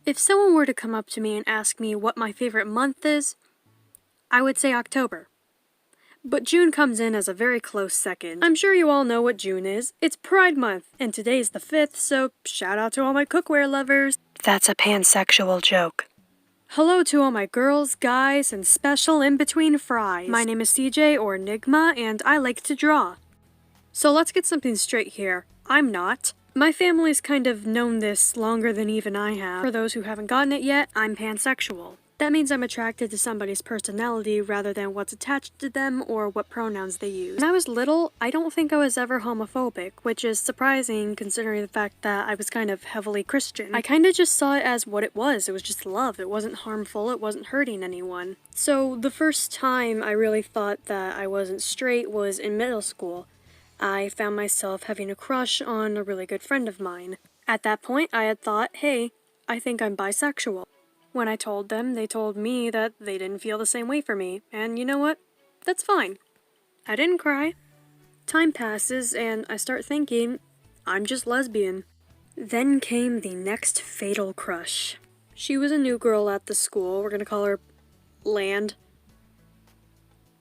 If someone were to come up to me and ask me what my favorite month is, I would say October. But June comes in as a very close second. I'm sure you all know what June is. It's Pride Month, and today's the 5th, so shout out to all my cookware lovers. That's a pansexual joke. Hello to all my girls, guys, and special in-between fries. My name is CJ, or Enigma, and I like to draw. So let's get something straight here. I'm not. My family's kind of known this longer than even I have. For those who haven't gotten it yet, I'm pansexual. That means I'm attracted to somebody's personality rather than what's attached to them or what pronouns they use. When I was little, I don't think I was ever homophobic, which is surprising considering the fact that I was kind of heavily Christian. I kind of just saw it as what it was. It was just love. It wasn't harmful. It wasn't hurting anyone. So the first time I really thought that I wasn't straight was in middle school. I found myself having a crush on a really good friend of mine. At that point, I had thought, hey, I think I'm bisexual. When I told them, they told me that they didn't feel the same way for me, and you know what? That's fine. I didn't cry. Time passes, and I start thinking, I'm just lesbian. Then came the next fatal crush. She was a new girl at the school. We're gonna call her Land.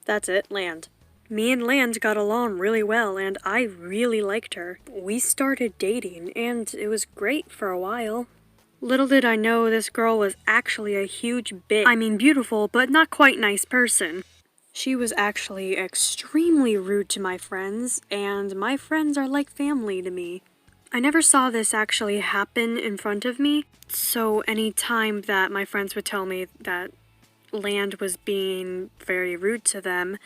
That's it, Land. Me and Land got along really well, and I really liked her. We started dating, and it was great for a while. Little did I know this girl was actually a huge bitch. I mean beautiful, but not quite nice person. She was actually extremely rude to my friends, and my friends are like family to me. I never saw this actually happen in front of me, so any time that my friends would tell me that Land was being very rude to them,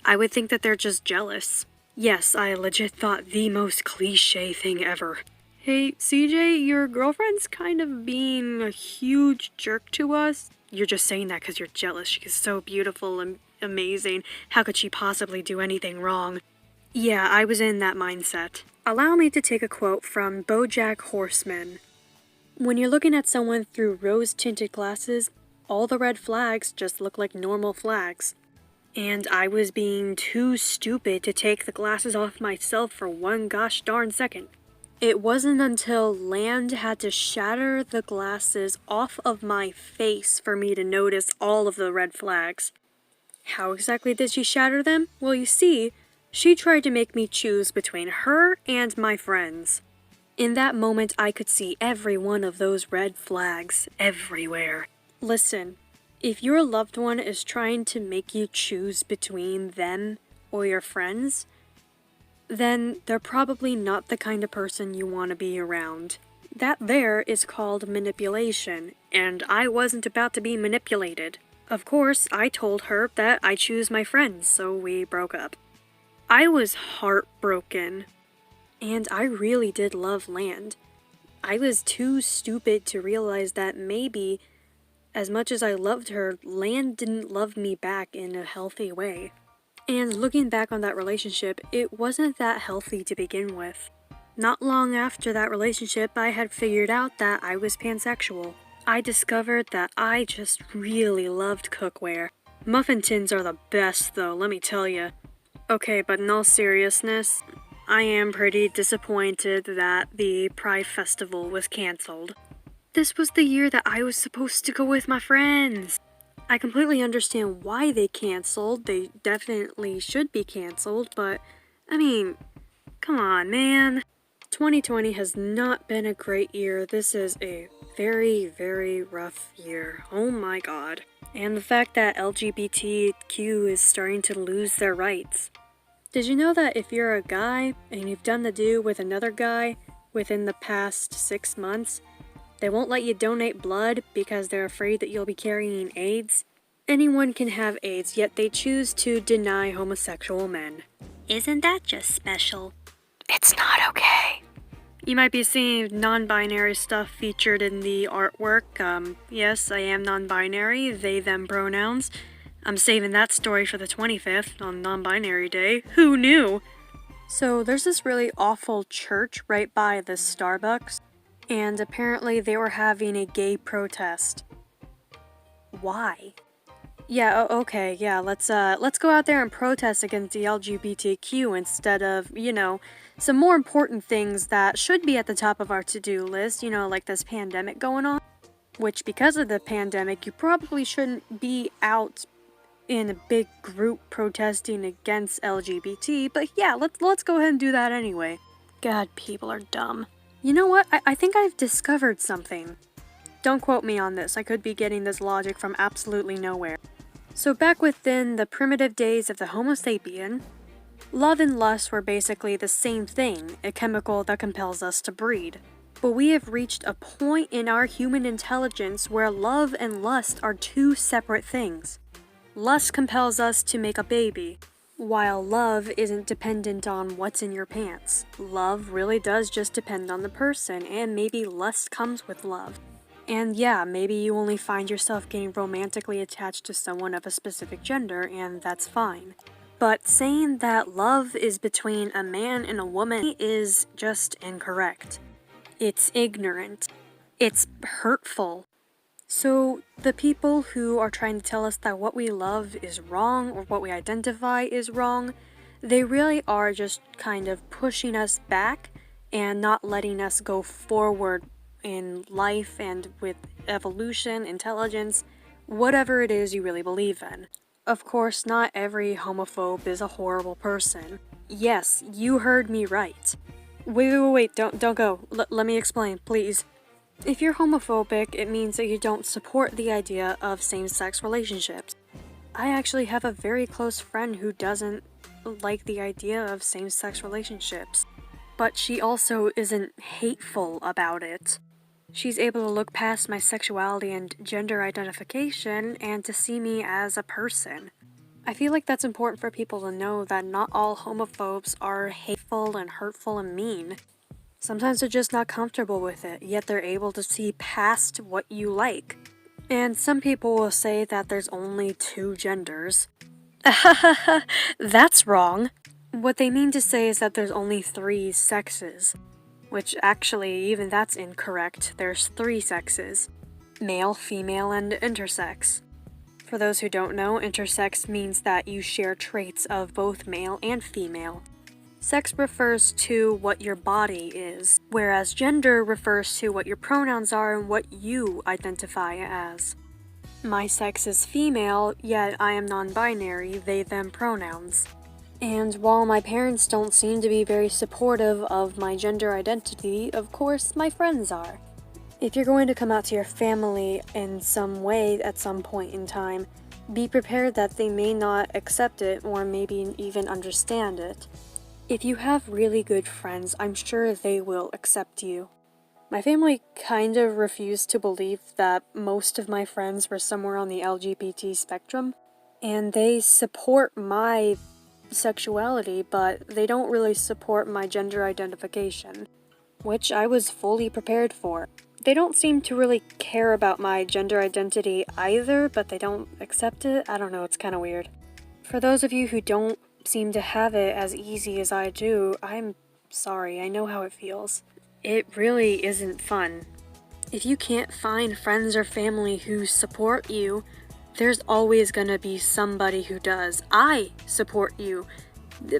I would think that they're just jealous. Yes, I legit thought the most cliche thing ever. Hey, CJ, your girlfriend's kind of being a huge jerk to us. You're just saying that because you're jealous. She's so beautiful and amazing. How could she possibly do anything wrong? Yeah, I was in that mindset. Allow me to take a quote from BoJack Horseman. When you're looking at someone through rose-tinted glasses, all the red flags just look like normal flags. And I was being too stupid to take the glasses off myself for one gosh darn second. It wasn't until Land had to shatter the glasses off of my face for me to notice all of the red flags. How exactly did she shatter them? Well, you see, she tried to make me choose between her and my friends. In that moment, I could see every one of those red flags everywhere. Listen, if your loved one is trying to make you choose between them or your friends, then they're probably not the kind of person you want to be around. That there is called manipulation, and I wasn't about to be manipulated. Of course, I told her that I choose my friends, so we broke up. I was heartbroken, and I really did love Land. I was too stupid to realize that maybe, as much as I loved her, Land didn't love me back in a healthy way. And looking back on that relationship, it wasn't that healthy to begin with. Not long after that relationship, I had figured out that I was pansexual. I discovered that I just really loved cookware. Muffin tins are the best though, let me tell ya. Okay, but in all seriousness, I am pretty disappointed that the Pride Festival was cancelled. This was the year that I was supposed to go with my friends. I completely understand why they canceled. They definitely should be canceled, but I mean, come on, man. 2020 has not been a great year. This is a very, very rough year. Oh my god. And the fact that LGBTQ is starting to lose their rights. Did you know that if you're a guy and you've done the do with another guy within the past 6 months, they won't let you donate blood because they're afraid that you'll be carrying AIDS? Anyone can have AIDS, yet they choose to deny homosexual men. Isn't that just special? It's not okay. You might be seeing non-binary stuff featured in the artwork. Yes, I am non-binary, they, them pronouns. I'm saving that story for the 25th on non-binary day. Who knew? So there's this really awful church right by the Starbucks. And apparently they were having a gay protest. Why? Yeah, okay, yeah, let's go out there and protest against the LGBTQ instead of, you know, some more important things that should be at the top of our to-do list, you know, like this pandemic going on. which because of the pandemic, you probably shouldn't be out in a big group protesting against LGBT, but yeah, let's go ahead and do that anyway. God, people are dumb. You know what? I think I've discovered something. Don't quote me on this, I could be getting this logic from absolutely nowhere. So back within the primitive days of the Homo sapien, love and lust were basically the same thing, a chemical that compels us to breed. But we have reached a point in our human intelligence where love and lust are two separate things. Lust compels us to make a baby, while love isn't dependent on what's in your pants. Love really does just depend on the person, and maybe lust comes with love. And yeah, maybe you only find yourself getting romantically attached to someone of a specific gender, and that's fine. But saying that love is between a man and a woman is just incorrect. It's ignorant. It's hurtful. So the people who are trying to tell us that what we love is wrong or what we identify is wrong, they really are just kind of pushing us back and not letting us go forward in life and with evolution, intelligence, whatever it is you really believe in. Of course, not every homophobe is a horrible person. Yes, you heard me right. Wait, don't go. Let me explain, please. If you're homophobic, it means that you don't support the idea of same-sex relationships. I actually have a very close friend who doesn't like the idea of same-sex relationships, but she also isn't hateful about it. She's able to look past my sexuality and gender identification and to see me as a person. I feel like that's important for people to know that not all homophobes are hateful and hurtful and mean. Sometimes they're just not comfortable with it, yet they're able to see past what you like. And some people will say that there's only two genders. That's wrong. What they mean to say is that there's only three sexes. Which actually, even that's incorrect. There's three sexes. Male, female, and intersex. For those who don't know, intersex means that you share traits of both male and female. Sex refers to what your body is, whereas gender refers to what your pronouns are and what you identify as. My sex is female, yet I am non-binary, they/them pronouns. And while my parents don't seem to be very supportive of my gender identity, of course my friends are. If you're going to come out to your family in some way at some point in time, be prepared that they may not accept it or maybe even understand it. If you have really good friends, I'm sure they will accept you. My family kind of refused to believe that most of my friends were somewhere on the LGBT spectrum, and they support my sexuality, but they don't really support my gender identification, which I was fully prepared for. They don't seem to really care about my gender identity either, but they don't accept it. I don't know, it's kind of weird. For those of you who don't seem to have it as easy as I do, I'm sorry, I know how it feels. It really isn't fun. If you can't find friends or family who support you, there's always gonna be somebody who does. I support you.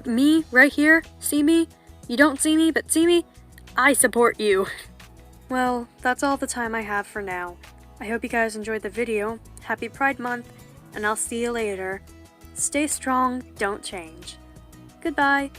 Me, right here, see me? You don't see me, but see me? I support you. Well, that's all the time I have for now. I hope you guys enjoyed the video. Happy Pride Month, and I'll see you later. Stay strong, don't change. Goodbye.